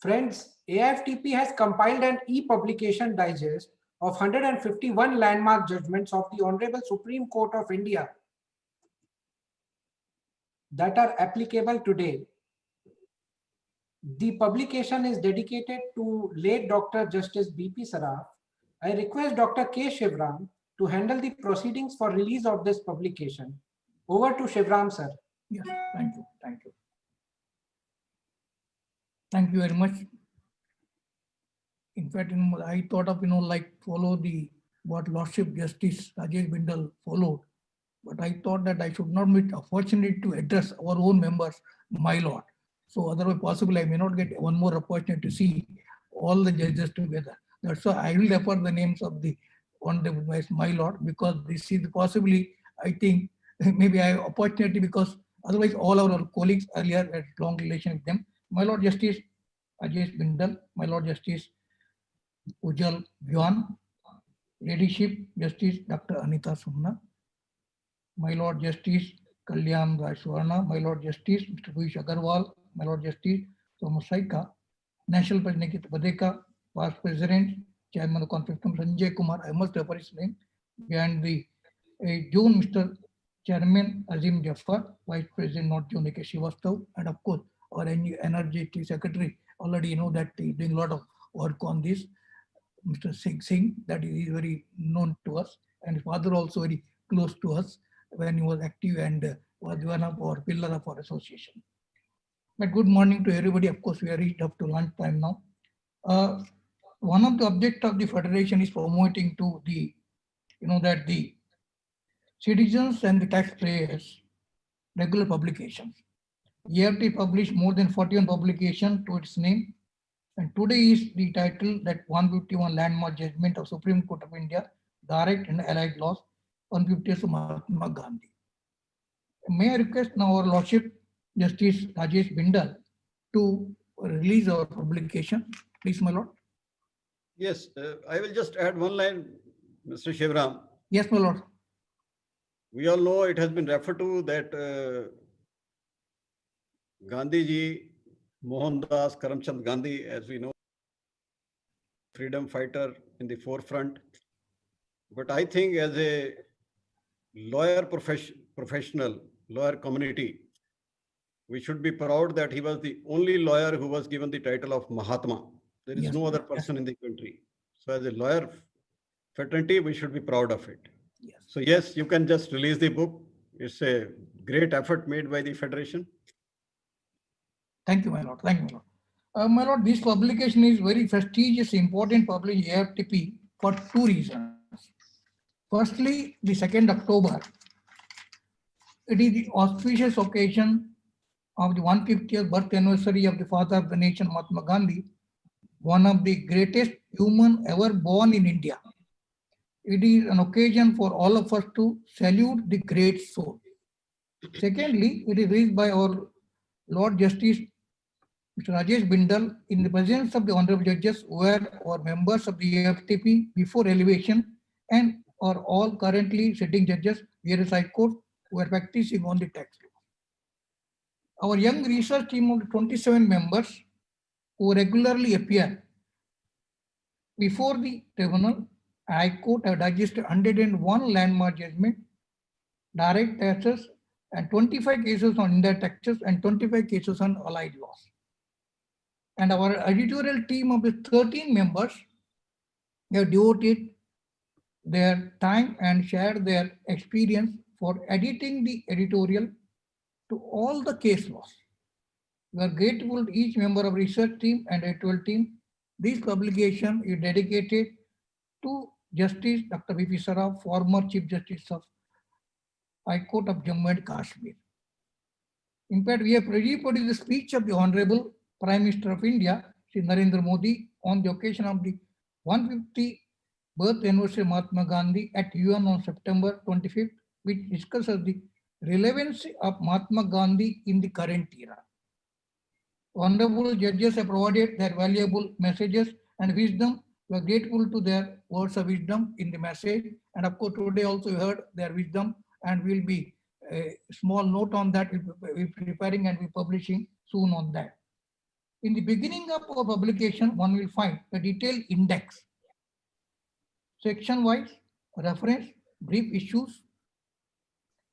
Friends, AIFTP has compiled an e-publication digest of 151 landmark judgments of the Honorable Supreme Court of India that are applicable today. The publication is dedicated to late Dr. Justice B.P. Saraf. I request Dr. K. Shivram to handle the proceedings for release of this publication. Over to Shivram, sir. Yes, thank you. Thank you. Thank you very much. In fact, I thought of, like follow what Lordship Justice Rajesh Bindal followed, but I thought that I should not miss opportunity to address our own members, my lord. So otherwise possibly I may not get one more opportunity to see all the judges together. That's why I will refer the names of the honorable my lord, because this is possibly, I think, maybe I have opportunity, because otherwise all our colleagues earlier had long relation with them. My Lord Justice Rajesh Bindal, my Lord Justice Ujjal Bhuyan, Ladyship Justice Dr. Anita Sumna, my Lord Justice Kalyan Rajwarna, my Lord Justice Mr. Bhuish Agarwal, my Lord Justice Thomas Saika, National President Nikita Badeka, Past President, Chairman of Conference Sanjay Kumar, I must refer his name, and the June Mr. Chairman Azim Jaffar, Vice President North Zone A.K. Srivastav, and of course our Energy Secretary, already know that he is doing a lot of work on this, Mr. Singh, that is very known to us, and his father also very close to us when he was active and was one of our pillar of our association. But good morning to everybody. Of course, we are reached up to lunch time now. One of the objects of the Federation is promoting to the, that the citizens and the taxpayers regular publications. EFT published more than 41 publications to its name, and today is the title that 151 landmark judgment of Supreme Court of India, direct and allied laws, 150th of Mahatma Gandhi. May I request now our Lordship Justice Rajesh Bindal to release our publication. Please, my Lord. Yes, I will just add one line, Mr. Shivram. Yes, my Lord. We all know it has been referred to that Gandhiji, Mohandas Karamchand Gandhi, as we know, freedom fighter in the forefront. But I think as a lawyer professional, lawyer community, we should be proud that he was the only lawyer who was given the title of Mahatma. There is no other person in the country. So as a lawyer fraternity, we should be proud of it. Yes. So yes, you can just release the book. It's a great effort made by the Federation. Thank you, my Lord. Thank you, my Lord. My Lord, this publication is very prestigious, important publication AIFTP for two reasons. Firstly, the 2nd October, it is the auspicious occasion of the 150th birth anniversary of the father of the nation, Mahatma Gandhi, one of the greatest human ever born in India. It is an occasion for all of us to salute the great soul. Secondly, it is raised by our Lord Justice Mr. Rajesh Bindal in the presence of the honorable judges who were our members of the AIFTP before elevation and are all currently sitting judges, various high courts who are practicing on the tax law. Our young research team of 27 members who regularly appear before the tribunal, High Court have digested 101 landmark judgment, direct taxes, and 25 cases on indirect taxes and 25 cases on allied laws. And our editorial team of the 13 members have devoted their time and shared their experience for editing the editorial to all the case laws. We are grateful to each member of research team and editorial team. This publication is dedicated to Justice Dr. B.P. Saraf, former Chief Justice of High Court of Jammu and Kashmir. In fact, we have reproduced the speech of the Honorable Prime Minister of India, Shri Narendra Modi, on the occasion of the 150th birth anniversary of Mahatma Gandhi at UN on September 25th, which discusses the relevancy of Mahatma Gandhi in the current era. Honorable judges have provided their valuable messages and wisdom. We are grateful to their words of wisdom in the message. And of course, today also we heard their wisdom, and we'll be a small note on that. We'll be preparing and be publishing soon on that. In the beginning of our publication, one will find a detailed index, section-wise, reference, brief issues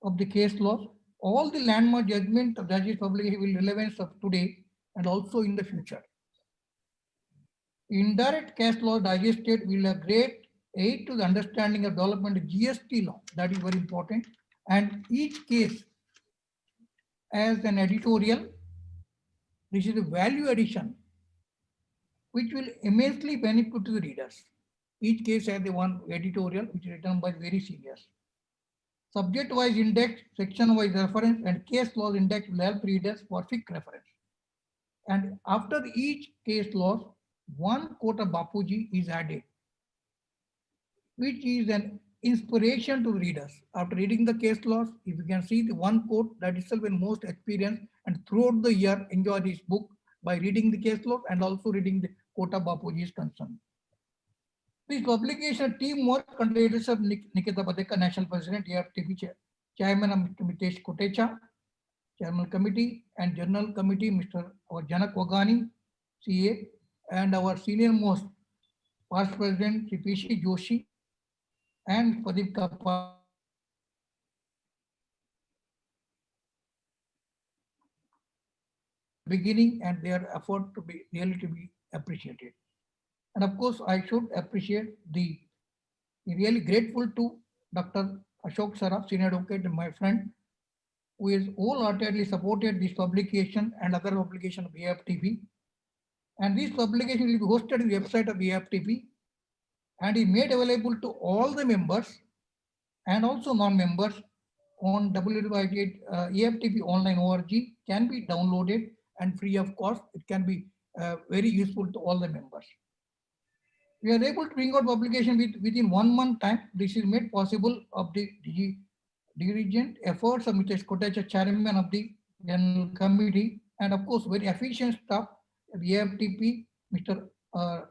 of the case laws, all the landmark judgment of judges publication will relevance of today and also in the future. Indirect case law digested will have great aid to the understanding of development of GST law. That is very important. And each case as an editorial, this is a value addition, which will immensely benefit to the readers. Each case has the one editorial, which is written by very seniors. Subject-wise index, section-wise reference, and case law index will help readers for quick reference. And after each case law, one quote of Bapuji is added, which is an inspiration to readers. After reading the case laws, if you can see the one quote, that itself will most experience and throughout the year enjoy this book by reading the case laws and also reading the quote of Bapuji is concerned. This publication teamwork under the leadership of Nikita Padekar, National President, AFTP Chairman of Mr. Mitesh Kotecha, Chairman Committee and General Committee, Mr. Janak Wagani, CA, and our senior most past President, Sri P.C. Joshi, and Pradeep Kappa. Beginning and their effort to be really to be appreciated. And of course, I should appreciate really grateful to Dr. Ashok Saraf, senior advocate and my friend, who has wholeheartedly supported this publication and other publication of AFTP. And this publication will be hosted on the website of AFTP and is made available to all the members and also non-members on www.aftponline.org, can be downloaded and free of cost. It can be very useful to all the members. We are able to bring out publication within 1 month time. This is made possible of the diligent efforts of Mr. Kotecha, Chairman of the General Committee, and of course very efficient staff of the AFTP, Mr.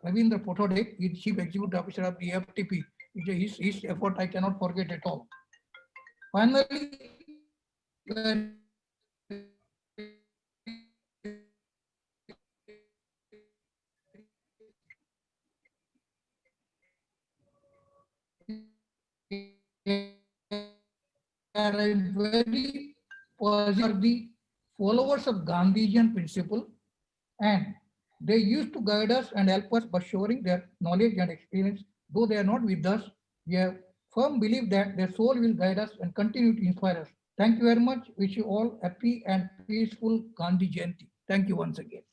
Ravindra Potode, is Chief Executive Officer of the AFTP. His effort I cannot forget at all. Finally, are very positive the followers of Gandhian principle, and they used to guide us and help us by sharing their knowledge and experience. Though they are not with us, we have firm belief that their soul will guide us and continue to inspire us. Thank you very much. Wish you all happy and peaceful Gandhi Jayanti. Thank you once again.